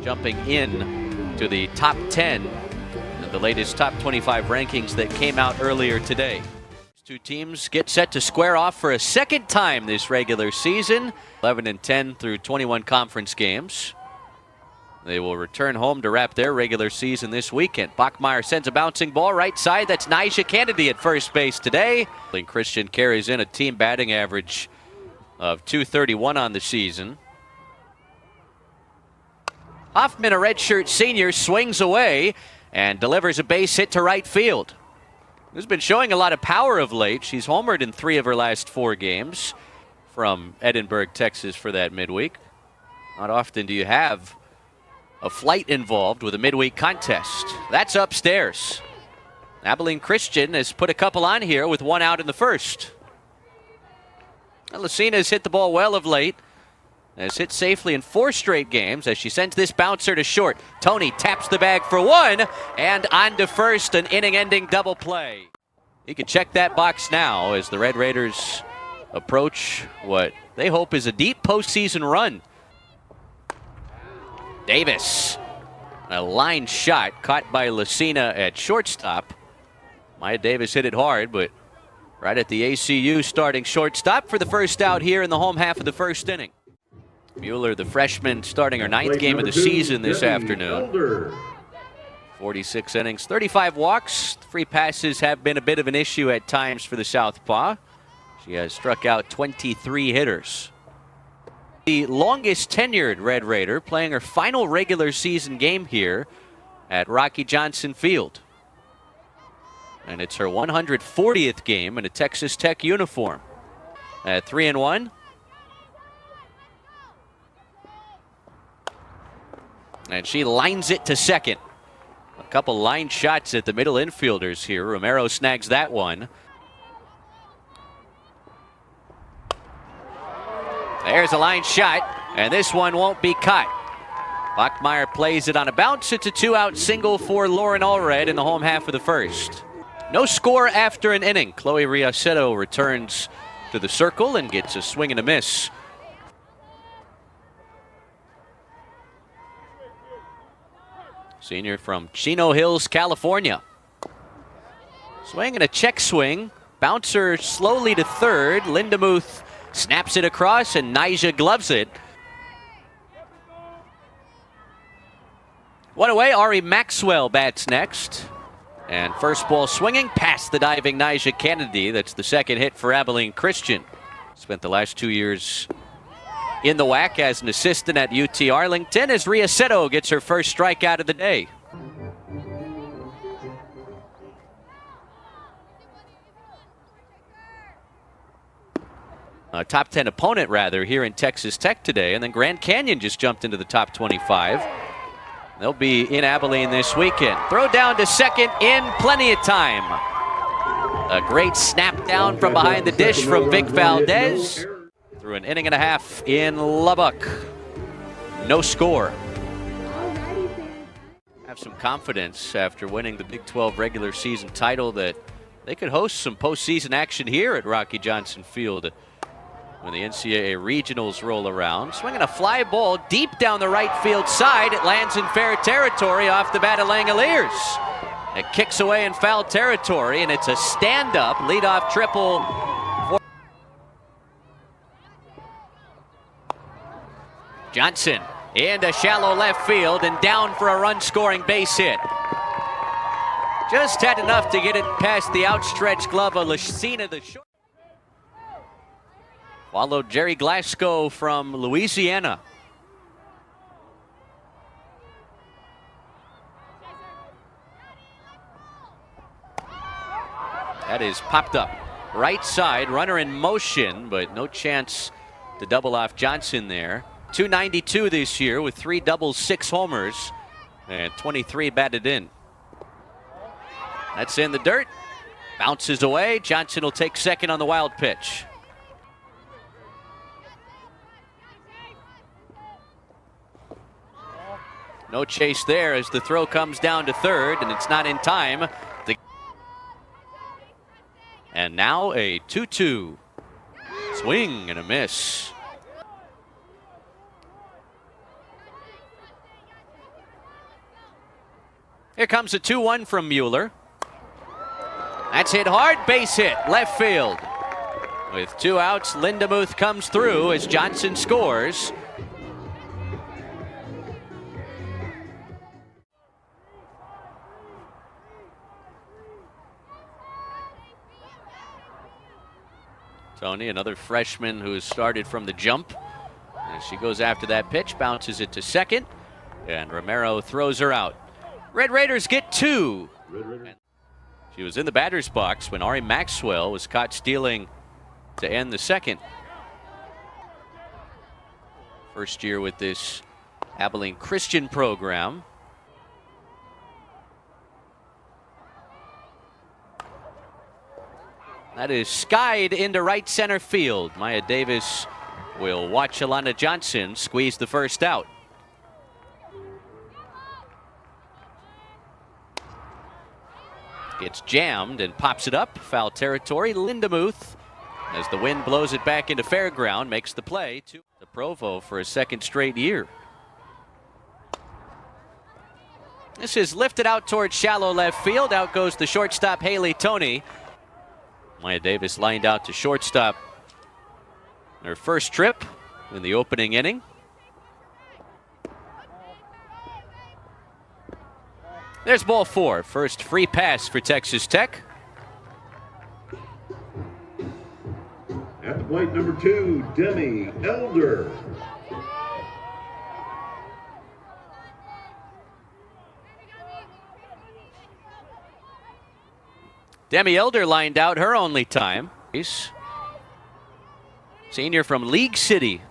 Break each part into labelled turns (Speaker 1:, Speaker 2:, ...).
Speaker 1: jumping in to the top 10 in the latest top 25 rankings that came out earlier today. Two teams get set to square off for a second time this regular season, 11-10 through 21 conference games. They will return home to wrap their regular season this weekend. Bachmeyer sends a bouncing ball right side. That's Nyjah Kennedy at first base today. Christian carries in a team batting average of .231 on the season. Hoffman, a redshirt senior, swings away and delivers a base hit to right field. Who's been showing a lot of power of late. She's homered in 3 of her last 4 games from Edinburgh, Texas for that midweek. Not often do you have a flight involved with a midweek contest. That's upstairs. Abilene Christian has put a couple on here with 1 out in the first. And Lucina has hit the ball well of late. Has hit safely in 4 straight games as she sends this bouncer to short. Tony taps the bag for 1 and on to first, an inning-ending double play. He can check that box now as the Red Raiders approach what they hope is a deep postseason run. Davis, a line shot caught by Lucina at shortstop. Maya Davis hit it hard, but right at the ACU starting shortstop for the first out here in the home half of the first inning. Mueller, the freshman, starting her 9th game of the season this afternoon. 46 innings, 35 walks. Free passes have been a bit of an issue at times for the Southpaw. She has struck out 23 hitters. The longest tenured Red Raider playing her final regular season game here at Rocky Johnson Field. And it's her 140th game in a Texas Tech uniform. At 3-1. And she lines it to second. A couple line shots at the middle infielders here. Romero snags that one. There's a line shot, and this one won't be caught. Bachmeyer plays it on a bounce. It's a 2-out single for Lauren Allred in the home half of the first. No score after an inning. Chloe Riaceto returns to the circle and gets a swing and a miss. Senior from Chino Hills, California. Swing and a check swing. Bouncer slowly to third. Lindemuth snaps it across, and Nyjah gloves it. One away, Ari Maxwell bats next. And first ball swinging past the diving Nyjah Kennedy. That's the second hit for Abilene Christian. Spent the last 2 years in the WAC as an assistant at UT Arlington as Riaceto gets her first strikeout of the day. A top 10 opponent, rather, here in Texas Tech today. And then Grand Canyon just jumped into the top 25. They'll be in Abilene this weekend. Throw down to second in plenty of time. A great snap down from behind the dish from Vic Valdez. Through an inning and a half in Lubbock. No score. Have some confidence after winning the Big 12 regular season title that they could host some postseason action here at Rocky Johnson Field when the NCAA regionals roll around. Swinging a fly ball deep down the right field side. It lands in fair territory off the bat of Langoliers. It kicks away in foul territory, and it's a stand-up leadoff triple. Johnson into shallow left field and down for a run-scoring base hit. Just had enough to get it past the outstretched glove of Lucina, the short. Followed Jerry Glasgow from Louisiana. That is popped up. Right side, runner in motion, but no chance to double off Johnson there. .292 this year with 3 doubles, 6 homers, and 23 batted in. That's in the dirt. Bounces away. Johnson will take second on the wild pitch. No chase there as the throw comes down to third, and it's not in time. And now a 2-2. Swing and a miss. Here comes a 2-1 from Mueller. That's hit hard, base hit, left field. With 2 outs, Lindemuth comes through as Johnson scores. Tony, another freshman who has started from the jump. As she goes after that pitch, bounces it to second, and Romero throws her out. Red Raiders get 2. She was in the batter's box when Ari Maxwell was caught stealing to end the second. First year with this Abilene Christian program. That is skied into right center field. Maya Davis will watch Alana Johnson squeeze the first out. Gets jammed and pops it up. Foul territory. Lindemuth, as the wind blows it back into fair ground, makes the play to Provo for a second straight year. This is lifted out towards shallow left field. Out goes the shortstop, Haley Tony. Maya Davis lined out to shortstop her first trip in the opening inning. There's ball 4. First free pass for Texas Tech.
Speaker 2: At the plate, number 2, Demi Elder.
Speaker 1: Demi Elder lined out her only time. Senior from League City.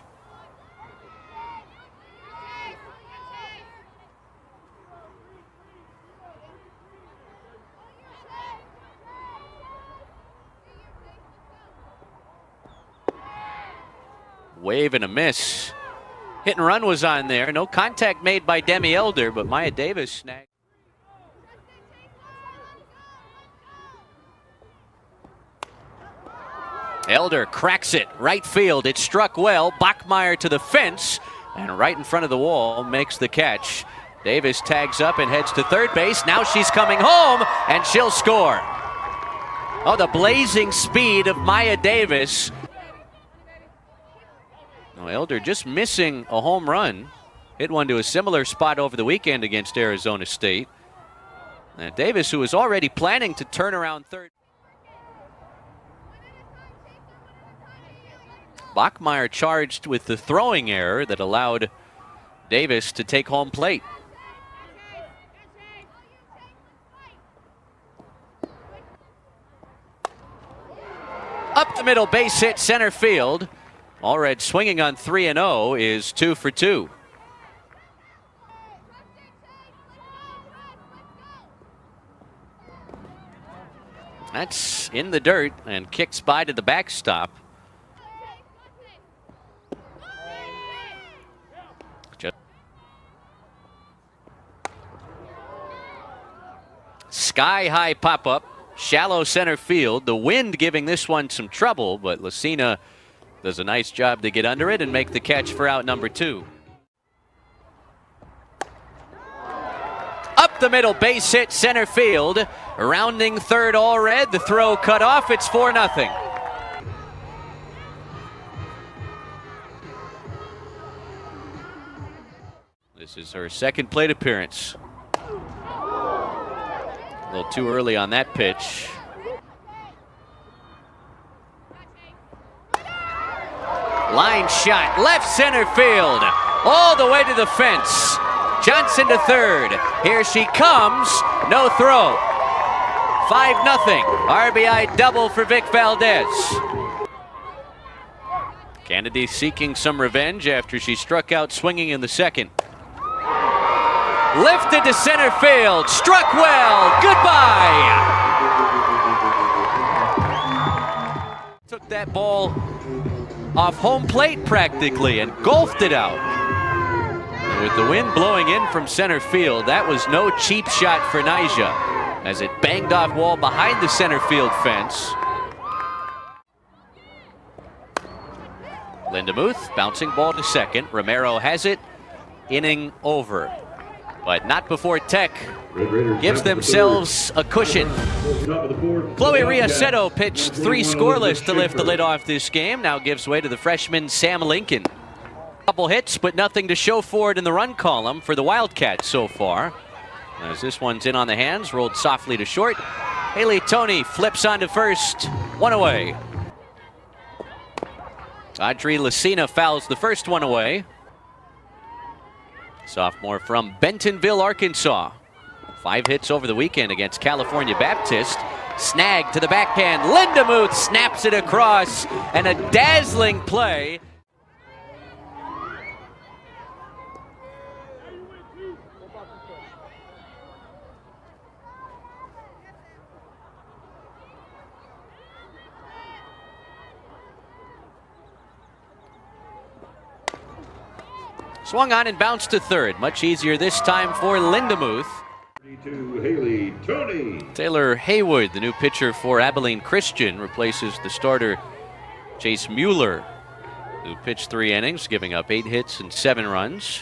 Speaker 1: Wave and a miss. Hit and run was on there. No contact made by Demi Elder, but Maya Davis snagged. Elder cracks it right field. It struck well. Bachmeyer to the fence and right in front of the wall makes the catch. Davis tags up and heads to third base. Now she's coming home and she'll score. Oh, the blazing speed of Maya Davis. Oh, Elder just missing a home run. Hit one to a similar spot over the weekend against Arizona State. And Davis, who was already planning to turn around third. Bachmeyer charged with the throwing error that allowed Davis to take home plate. Up the middle, base hit center field. Allred swinging on 3-0 is 2 for 2. That's in the dirt and kicks by to the backstop. Sky-high pop-up, shallow center field. The wind giving this one some trouble, but Lucina does a nice job to get under it and make the catch for out number 2. Up the middle, base hit center field. Rounding third, Allred. The throw cut off. It's 4-0. This is her second plate appearance. A little too early on that pitch. Line shot, left center field, all the way to the fence. Johnson to third. Here she comes. No throw. 5-0. RBI double for Vic Valdez. Kennedy seeking some revenge after she struck out swinging in the second. Lifted to center field. Struck well. Goodbye. Took that ball off home plate practically and golfed it out. And with the wind blowing in from center field, that was no cheap shot for Nyjah as it banged off wall behind the center field fence. Lindemuth bouncing ball to second. Romero has it. Inning over. but not before Tech gives themselves a cushion. Chloe Riaceto pitched 3 scoreless to lift the lid off this game. Now gives way to the freshman Sam Lincoln. Couple hits, but nothing to show for it in the run column for the Wildcats so far. As this one's in on the hands, rolled softly to short. Haley Toney flips onto first, 1 away. Audrey Lucina fouls the first one away. Sophomore from Bentonville, Arkansas. 5 hits over the weekend against California Baptist. Snag to the backhand. Lindemuth snaps it across, and a dazzling play. Swung on and bounced to third. Much easier this time for Lindemuth.
Speaker 2: Haley Toney.
Speaker 1: Taylor Haywood, the new pitcher for Abilene Christian, replaces the starter Chase Mueller, who pitched 3 innings, giving up 8 hits and 7 runs.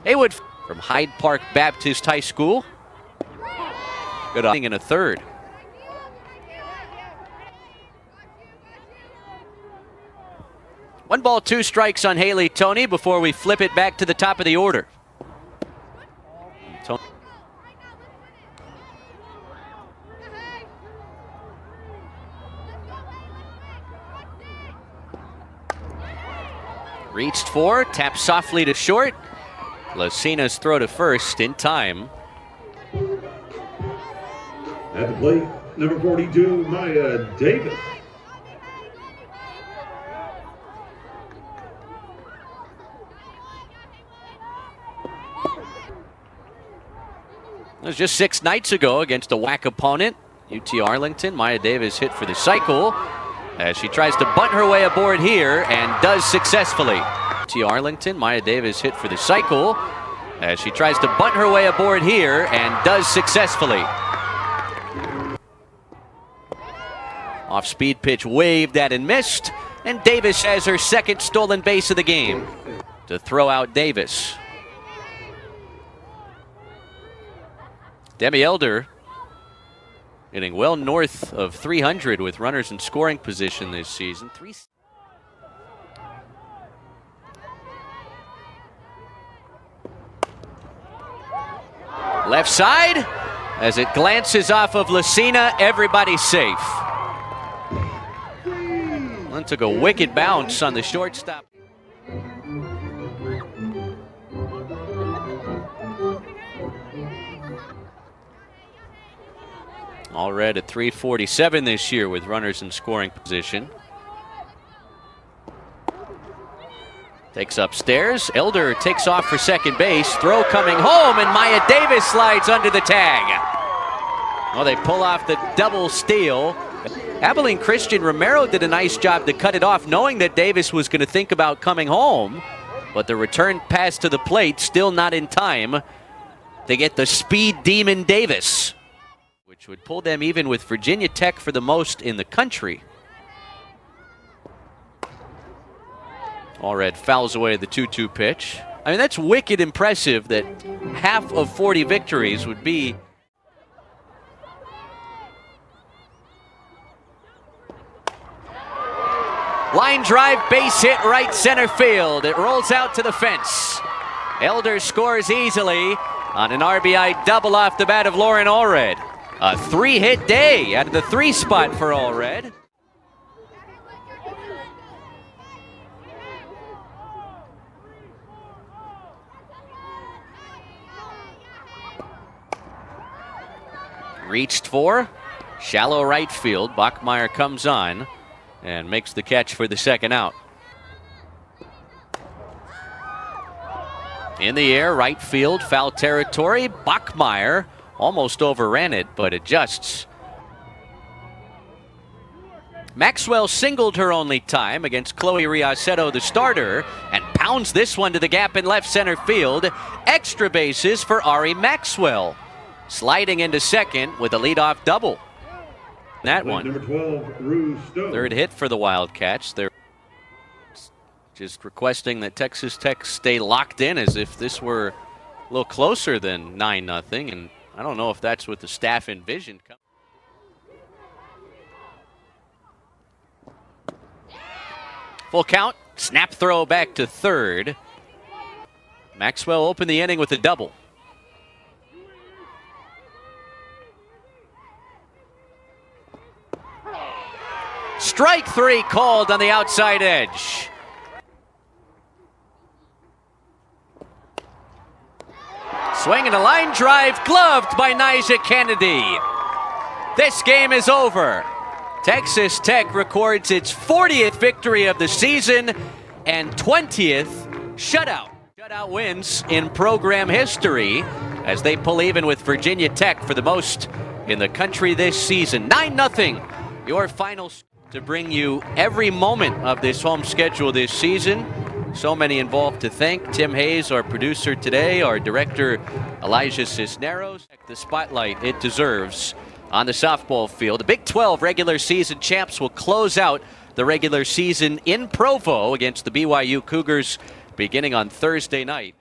Speaker 1: Haywood from Hyde Park Baptist High School. Good inning in a third. One ball, 2 strikes on Haley Toney before we flip it back to the top of the order. Reached for, tapped softly to short. Lucina's throw to first in time.
Speaker 2: At the plate, number 42, Maya Davis.
Speaker 1: It was just 6 nights ago against a WAC opponent, UT Arlington. Maya Davis hit for the cycle as she tries to bunt her way aboard here and does successfully. UT Arlington, Maya Davis hit for the cycle as she tries to bunt her way aboard here and does successfully. Off-speed pitch waved at and missed, and Davis has her 2nd stolen base of the game to throw out Davis. Demi Elder hitting well north of 300 with runners in scoring position this season. Left side, as it glances off of Lucina, everybody's safe. One took a wicked bounce on the shortstop. Allred at .347 this year with runners in scoring position. Takes upstairs. Elder takes off for second base. Throw coming home, and Maya Davis slides under the tag. Well, they pull off the double steal. Abilene Christian Romero did a nice job to cut it off, knowing that Davis was going to think about coming home. But the return pass to the plate still not in time to get the speed demon Davis, which would pull them even with Virginia Tech for the most in the country. Allred fouls away the 2-2 pitch. I mean, that's wicked impressive that half of 40 victories would be. Line drive, base hit, right center field. It rolls out to the fence. Elder scores easily on an RBI double off the bat of Lauren Allred. A 3-hit day out of the 3 spot for Allred. Reached for, shallow right field. Bachmeyer comes on and makes the catch for the 2nd out. In the air, right field, foul territory. Bachmeyer almost overran it, but adjusts. Maxwell singled her only time against Chloe Riaceto, the starter, and pounds this one to the gap in left center field. Extra bases for Ari Maxwell, sliding into second with a leadoff double. That one.
Speaker 2: Number 12, Rue Stone.
Speaker 1: 3rd hit for the Wildcats. They're just requesting that Texas Tech stay locked in as if this were a little closer than 9-0, and I don't know if that's what the staff envisioned. Full count, snap throw back to third. Maxwell opened the inning with a double. Strike three called on the outside edge. Swinging a line drive, gloved by Nyjah Kennedy. This game is over. Texas Tech records its 40th victory of the season and 20th shutout. Shutout wins in program history as they pull even with Virginia Tech for the most in the country this season. 9-0, your final to bring you every moment of this home schedule this season. So many involved to thank. Tim Hayes, our producer today, our director Elijah Cisneros. The spotlight it deserves on the softball field. The Big 12 regular season champs will close out the regular season in Provo against the BYU Cougars beginning on Thursday night.